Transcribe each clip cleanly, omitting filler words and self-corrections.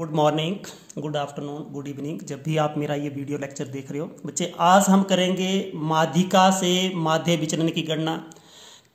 Good morning, good afternoon, good evening, जब भी आप मेरा ये वीडियो लेक्चर देख रहे हो बच्चे। आज हम करेंगे माध्यिका से माध्य विचलन की गणना,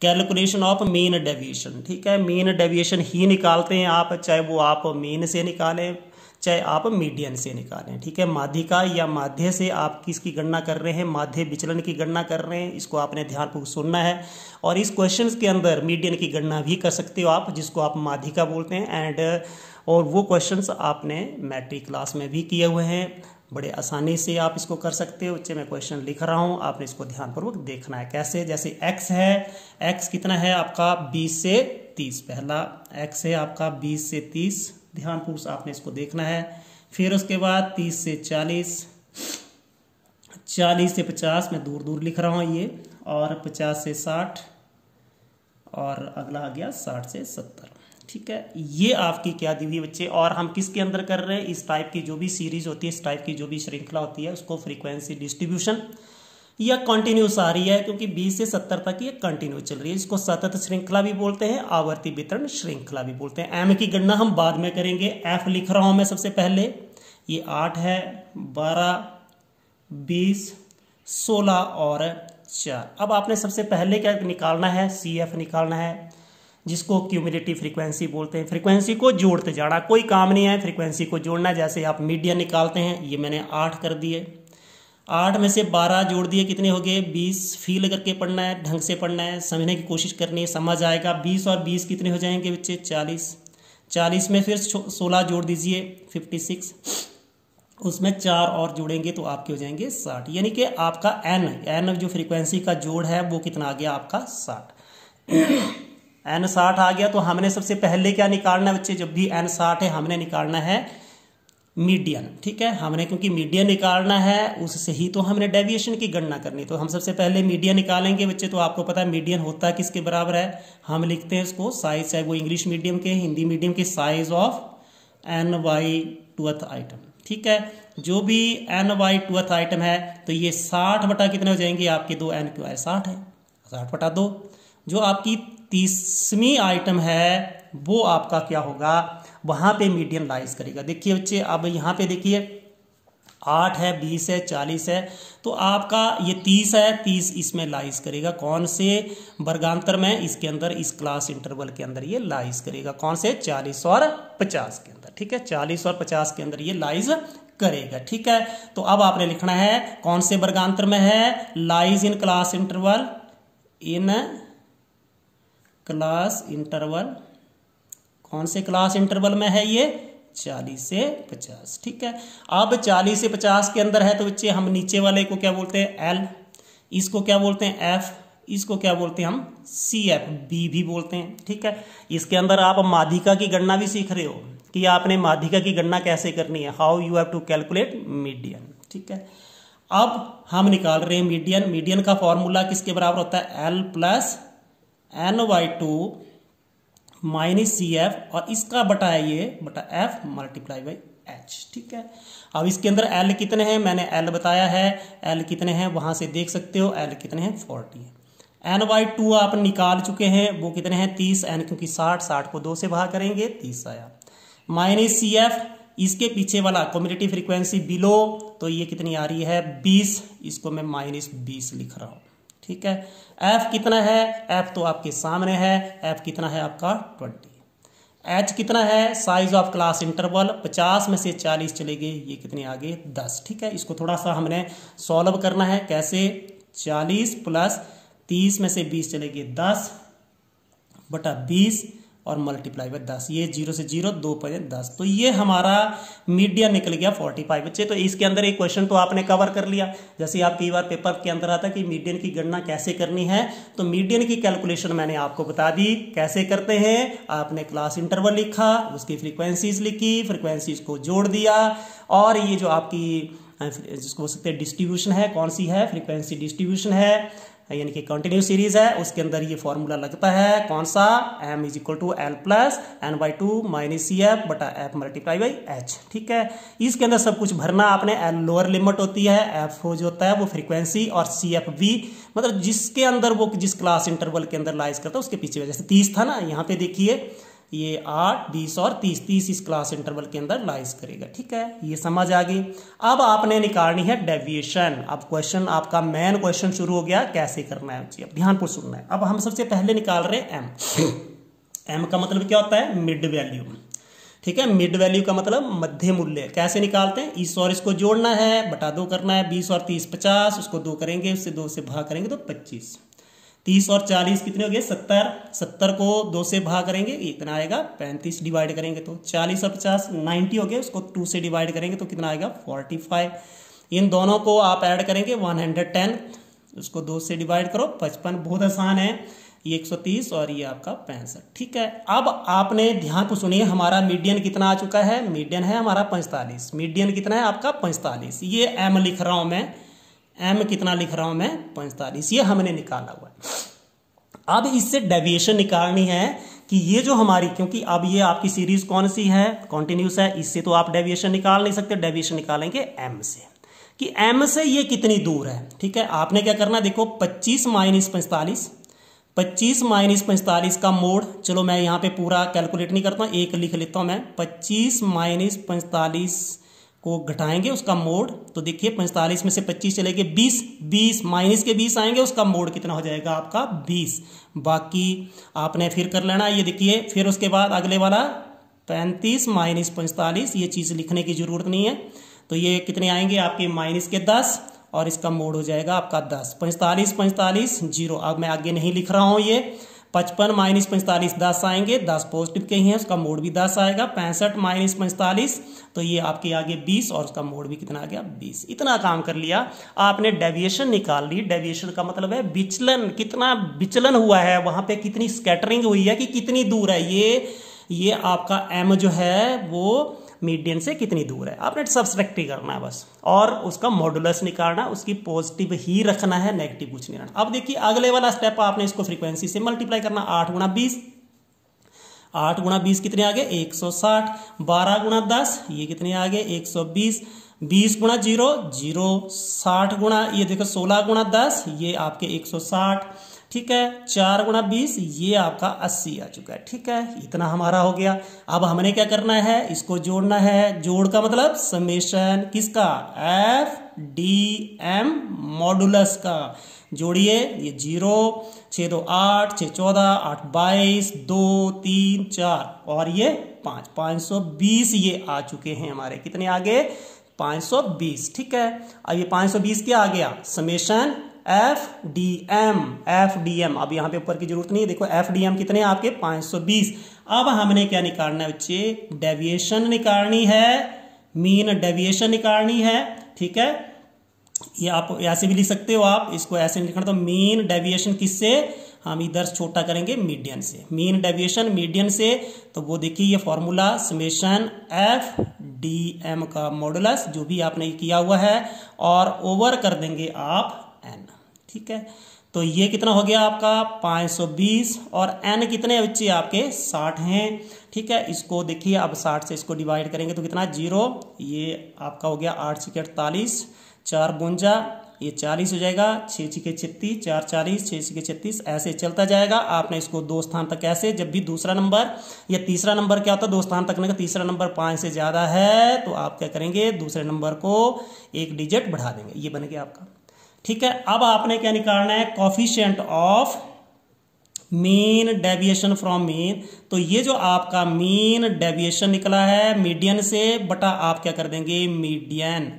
कैलकुलेशन ऑफ मीन डेविएशन। ठीक है, मीन डेविएशन ही निकालते हैं आप, चाहे वो आप मीन से निकालें चाहे आप मीडियन से निकालें। ठीक है, माध्यिका या माध्य से आप किसकी गणना कर रहे हैं, माध्य विचलन की गणना कर रहे हैं। इसको आपने ध्यानपूर्वक सुनना है। और इस क्वेश्चन के अंदर मीडियन की गणना भी कर सकते हो आप, जिसको आप माध्यिका बोलते हैं। और वो क्वेश्चंस आपने मैट्रिक क्लास में भी किए हुए हैं, बड़े आसानी से आप इसको कर सकते हो। बच्चे मैं क्वेश्चन लिख रहा हूँ, आपने इसको ध्यानपूर्वक देखना है। कैसे, जैसे x है, x कितना है आपका 20 से 30। पहला x है आपका 20 से 30, ध्यानपूर्वक आपने इसको देखना है। फिर उसके बाद 30 से 40, 40 से 50, मैं दूर दूर लिख रहा हूँ ये, और 50 से 60, और अगला आ गया 60 से 70। ठीक है, ये आपकी क्या दी हुई बच्चे। और हम किसके अंदर कर रहे हैं, इस टाइप की जो भी सीरीज होती है, इस टाइप की जो भी श्रृंखला होती है, उसको फ्रीक्वेंसी डिस्ट्रीब्यूशन या कंटिन्यूस आ रही है, क्योंकि 20 से 70 तक ये कंटिन्यू चल रही है। इसको सतत श्रृंखला भी बोलते हैं, आवर्ती वितरण श्रृंखला भी बोलते हैं। एम की गणना हम बाद में करेंगे। एफ लिख रहा हूं मैं सबसे पहले, ये 8 है, 12, 20, 16 और 4। अब आपने सबसे पहले क्या निकालना है, सी एफ निकालना है, जिसको क्यूमुलेटिव फ्रीक्वेंसी बोलते हैं। फ्रीक्वेंसी को जोड़ते जाना, कोई काम नहीं है, फ्रीक्वेंसी को जोड़ना। जैसे आप मीडियन निकालते हैं, ये मैंने 8 कर दिए, 8 में से 12 जोड़ दिए, कितने हो गए 20। फील करके पढ़ना है, ढंग से पढ़ना है, समझने की कोशिश करनी है, समझ आएगा। 20 और 20 कितने हो जाएंगे बच्चे, 40। 40 में फिर 16 जोड़ दीजिए, 56। उसमें 4 और जोड़ेंगे तो आपके हो जाएंगे 60। यानी कि आपका एन जो फ्रीक्वेंसी का जोड़ है वो कितना आ गया आपका 60। एन 60 आ गया। तो हमने सबसे पहले क्या निकालना है बच्चे, जब भी एन 60 है हमने निकालना है मीडियन। ठीक है, हमने क्योंकि मीडियन निकालना है, उससे ही तो हमने डेविएशन की गणना करनी। तो हम सबसे पहले मीडियन निकालेंगे बच्चे। तो आपको पता है मीडियन होता है किसके बराबर है, हम लिखते हैं इसको साइज, चाहे वो इंग्लिश मीडियम के, हिंदी मीडियम के, size of N by 2th item. ठीक है, जो भी एन बाई 2th आइटम है, तो ये 60 बटा कितने हो जाएंगे आपके, 2 एन क्यों है 60 है, 60 बटा 2। जो आपकी 30वीं आइटम है वो आपका क्या होगा, वहां पे मीडियन लाइज करेगा। देखिए बच्चे, अब यहां पे देखिए 8 है, 20 है, 40 है, तो आपका ये 30 है, 30 इसमें लाइज करेगा। कौन से वर्गांतर में, इसके अंदर, इस क्लास इंटरवल के अंदर ये लाइज करेगा। कौन से, 40 और 50 के अंदर। ठीक है, 40 और 50 के अंदर ये लाइज करेगा। ठीक है, तो अब आपने लिखना है कौन से वर्गांतर में है, lies in class interval, in class interval. कौन से क्लास इंटरवल में है ये, 40 से 50। ठीक है, अब 40 से 50 के अंदर है, तो बच्चे हम नीचे वाले को क्या बोलते हैं, एल, इसको क्या बोलते हैं एफ, इसको क्या बोलते हैं हम सी एफ, बी भी बोलते हैं। ठीक है, इसके अंदर आप माध्यिका की गणना भी सीख रहे हो कि आपने माध्यिका की गणना कैसे करनी है, how you have to calculate median. ठीक है, अब हम निकाल रहे हैं मीडियन। मीडियन का फॉर्मूला किसके बराबर होता है, L plus n/2 minus C F, और इसका बटा है ये बटा एफ मल्टीप्लाई बाई एच। ठीक है, अब इसके अंदर एल कितने हैं, मैंने एल बताया है, एल कितने हैं वहां से देख सकते हो, एल कितने हैं 40 है। n/2 आप निकाल चुके हैं, वो कितने हैं 30, एन क्योंकि 60 को 2 से भाग करेंगे, 30 आया। माइनस सी एफ, इसके पीछे वाला क्यूमुलेटिव फ्रीक्वेंसी बिलो, तो ये कितनी आ रही है 20, इसको मैं -20 लिख रहा हूं। ठीक है, एफ कितना है, एफ तो आपके सामने है, एफ कितना है आपका 20। एच कितना है, साइज ऑफ क्लास इंटरवल, 50 में से 40 चले गए, ये कितने आगे 10। ठीक है, इसको थोड़ा सा हमने सॉल्व करना है। कैसे, 40 प्लस 30 में से 20 चले गए 10 बटा 20 और मल्टीप्लाई बाय 10, ये 0 से 0, 2 5 10, तो ये हमारा मीडियन निकल गया 45 बच्चे। तो इसके अंदर एक क्वेश्चन तो आपने कवर कर लिया। जैसे आप कई बार पेपर के अंदर आता कि मीडियन की गणना कैसे करनी है, तो मीडियन की कैलकुलेशन मैंने आपको बता दी कैसे करते हैं। आपने क्लास इंटरवल लिखा, उसकी फ्रीक्वेंसीज लिखी, फ्रीक्वेंसीज को जोड़ दिया, और ये जो आपकी जिसको बोल सकते हैं डिस्ट्रीब्यूशन है, कौन सी है, फ्रीक्वेंसी डिस्ट्रीब्यूशन है, यानी कि कंटिन्यूस सीरीज है, उसके अंदर ये फॉर्मूला लगता है कौन सा, m = L plus n/2 minus C F बटा एफ मल्टीप्लाई बाई एच। ठीक है, इसके अंदर सब कुछ भरना आपने। L लोअर लिमिट होती है, एफ जो होता है वो फ्रीक्वेंसी, और सी एफ वी मतलब जिसके अंदर वो जिस क्लास इंटरवल के अंदर लाइज करता है उसके पीछे। जैसे 30 था ना, यहाँ पे देखिए ये 8, 20 और 30, 30 इस क्लास इंटरवल के अंदर लाइज करेगा। ठीक है, ये समझ आ गई। अब आपने निकालनी है डेविएशन। अब क्वेश्चन आपका मेन क्वेश्चन शुरू हो गया, कैसे करना है अब ध्यान को सुनना है। अब हम सबसे पहले निकाल रहे हैं एम। एम का मतलब क्या होता है? Mid value. ठीक है, मिड वैल्यू का मतलब मध्य मूल्य। कैसे निकालते हैं? इस और इसको जोड़ना है, बटा 2 करना है। 20 और 30 50, उसको 2 करेंगे, उससे 2 से भाग करेंगे तो 25। 30 और 40 कितने हो गए? 70। 70 को 2 से भाग करेंगे, इतना आएगा 35, डिवाइड करेंगे तो 40 और 50 90 हो गए, उसको 2 से डिवाइड करेंगे तो कितना आएगा? 45। इन दोनों को आप ऐड करेंगे 110, उसको 2 से डिवाइड करो 55। बहुत आसान है, ये 130 और ये आपका 65। ठीक है, अब आपने ध्यान को सुनिए, हमारा मीडियन कितना आ चुका है? मीडियन है हमारा 45। मीडियन कितना है आपका? 45। ये एम लिख रहा हूं मैं, एम कितना लिख रहा हूं मैं? 45। ये हमने निकाला हुआ है। अब इससे डेविएशन निकालनी है कि ये जो हमारी, क्योंकि अब ये आपकी सीरीज कौन सी है? कॉन्टिन्यूस है, इससे तो आप डेविएशन निकाल नहीं सकते। डेविएशन निकालेंगे एम से, कि एम से ये कितनी दूर है। ठीक है, आपने क्या करना, देखो 25 माइनस 45, 25 माइनस 45 का मोड, चलो मैं यहाँ पे पूरा कैलकुलेट नहीं करता हूँ, एक लिख लेता हूँ मैं। 25 माइनस 45 को घटाएंगे उसका मोड, तो देखिए 45 में से 25 चले गए 20, 20 माइनस के 20 आएंगे, उसका मोड कितना हो जाएगा आपका? 20। बाकी आपने फिर कर लेना, ये देखिए। फिर उसके बाद अगले वाला 35 माइनस 45, ये चीज़ लिखने की जरूरत नहीं है, तो ये कितने आएंगे आपके? माइनस के 10, और इसका मोड हो जाएगा आपका 10। 45 45 0, अब मैं आगे नहीं लिख रहा हूँ ये। 55 माइनस 45 10 आएंगे, 10 पॉजिटिव के ही हैं, उसका मोड भी 10 आएगा। 65 माइनस 45, तो ये आपके आगे 20, और उसका मोड भी कितना आ गया? 20। इतना काम कर लिया आपने, डेविएशन निकाल ली। डेविएशन का मतलब है विचलन, कितना विचलन हुआ है वहां पे, कितनी स्कैटरिंग हुई है, कि कितनी दूर है ये आपका एम जो है वो मीडियन से कितनी दूर है। आपने सब्सट्रैक्ट ही करना है बस, और उसका मॉडुलस निकालना, उसकी पॉजिटिव ही रखना है, नेगेटिव कुछ नहीं रखना। अब देखिए अगले वाला स्टेप, आपने इसको फ्रीक्वेंसी से मल्टीप्लाई करना। 8 गुणा 20, 8 गुणा 20 कितने आ गए? 160। 12 गुणा 10, ये कितने आ गए? 120। 20 गुणा 0 0। 60 गुणा, ये देखो 16 गुणा 10, ये आपके 160। ठीक है, 4 गुणा 20, ये आपका 80 आ चुका है। ठीक है, इतना हमारा हो गया। अब हमने क्या करना है? इसको जोड़ना है। जोड़ का मतलब समेशन किसका? एफ डी एम मॉडुलस का। जोड़िए, ये 0, 6 2 8, 6 14, 8 22, 2 3 4, और ये 5, 520 ये आ चुके हैं हमारे। कितने आगे? 520। ठीक है, अब ये 520 क्या आ गया? Summation F D M. F D M, अब यहां पे ऊपर की जरूरत नहीं है, देखो एफ डी एम कितने आपके? 520। अब हमने क्या निकालना है बच्चे? डेविएशन निकालनी है, मीन डेविएशन निकालनी है। ठीक है, ये आप ऐसे भी लिख सकते हो, आप इसको ऐसे लिखना, तो मीन डेविएशन किससे? हम इधर छोटा करेंगे मीडियन से। मीन डेविएशन मीडियन से, तो वो देखिए ये formula summation F D M का मॉडुलस जो भी आपने किया हुआ है, और ओवर कर देंगे आप एन। ठीक है, तो ये कितना हो गया आपका? 520, और एन कितने बच्चे आपके? 60 हैं। ठीक है, इसको देखिए, अब 60 से इसको डिवाइड करेंगे तो कितना? 0। ये आपका हो गया 8 6 48, 4 52, ये 40 हो जाएगा। 6 6 36, 4 40, 6 6 36, ऐसे चलता जाएगा। आपने इसको 2 स्थान तक, ऐसे जब भी दूसरा नंबर या तीसरा नंबर क्या होता है 2 स्थान तक का, तीसरा नंबर 5 से ज्यादा है तो आप क्या करेंगे? दूसरे नंबर को 1 डिजिट बढ़ा देंगे, ये बन गया आपका। ठीक है, अब आपने क्या निकालना है? Coefficient of mean deviation from mean. तो ये जो आपका मीन डेविएशन निकला है मीडियन से, बटा आप क्या कर देंगे? मीडियन।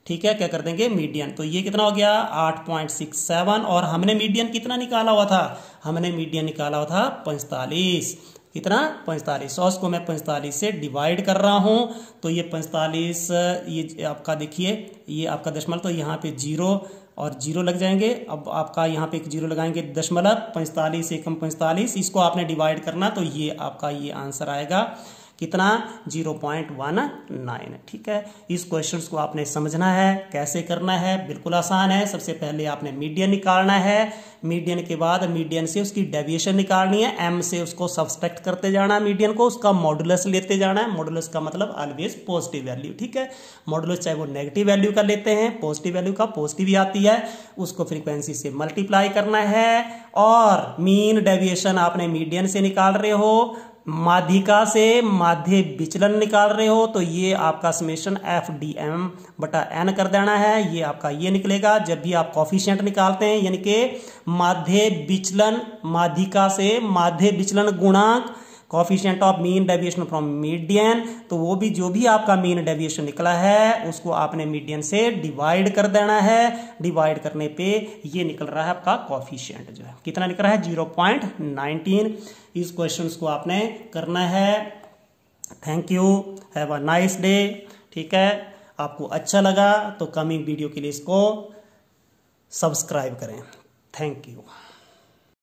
ठीक है, क्या कर देंगे? मीडियन। तो ये कितना हो गया? 8.67, और हमने मीडियन कितना निकाला हुआ था? हमने मीडियन निकाला हुआ था 45। कितना? 45। 100 को मैं 45 से डिवाइड कर रहा हूं, तो ये 45, ये आपका देखिए, ये आपका दशमलव, तो यहाँ पे 0 और 0 लग जाएंगे। अब आपका यहाँ पे एक 0 लगाएंगे, दशमलव 45 एकम 45, इसको आपने डिवाइड करना, तो ये आपका ये आंसर आएगा कितना? 0.19। ठीक है, इस क्वेश्चंस को आपने समझना है, कैसे करना है, बिल्कुल आसान है। सबसे पहले आपने मीडियन निकालना है, मीडियन के बाद मीडियन से उसकी डेविएशन निकालनी है, एम से उसको सब्सट्रैक्ट करते जाना है मीडियन को, उसका मॉडुलस लेते जाना है। मॉडुलस का मतलब ऑलवेज पॉजिटिव वैल्यू। ठीक है, मॉडुलस चाहे वो नेगेटिव वैल्यू का लेते हैं, पॉजिटिव वैल्यू का पॉजिटिव ही आती है, उसको फ्रीक्वेंसी से मल्टीप्लाई करना है, और मीन डेविएशन आपने मीडियन से निकाल रहे हो, माध्यिका से माध्य विचलन निकाल रहे हो तो ये आपका समेशन FDM/N कर देना है, ये आपका ये निकलेगा। जब भी आप कॉफिशिएंट निकालते हैं यानी कि माध्य विचलन, माध्यिका से माध्य विचलन गुणांक coefficient of mean deviation from median, तो वो भी जो भी आपका मीन डेविएशन निकला है उसको आपने मीडियन से डिवाइड कर देना है। डिवाइड करने पे ये निकल रहा है आपका कॉफिशिएंट जो है कितना निकल रहा है 0.19। इस क्वेश्चंस को आपने करना है। Thank you, have a nice day. ठीक है, आपको अच्छा लगा तो कमिंग वीडियो के लिए इसको सब्सक्राइब करें। Thank you.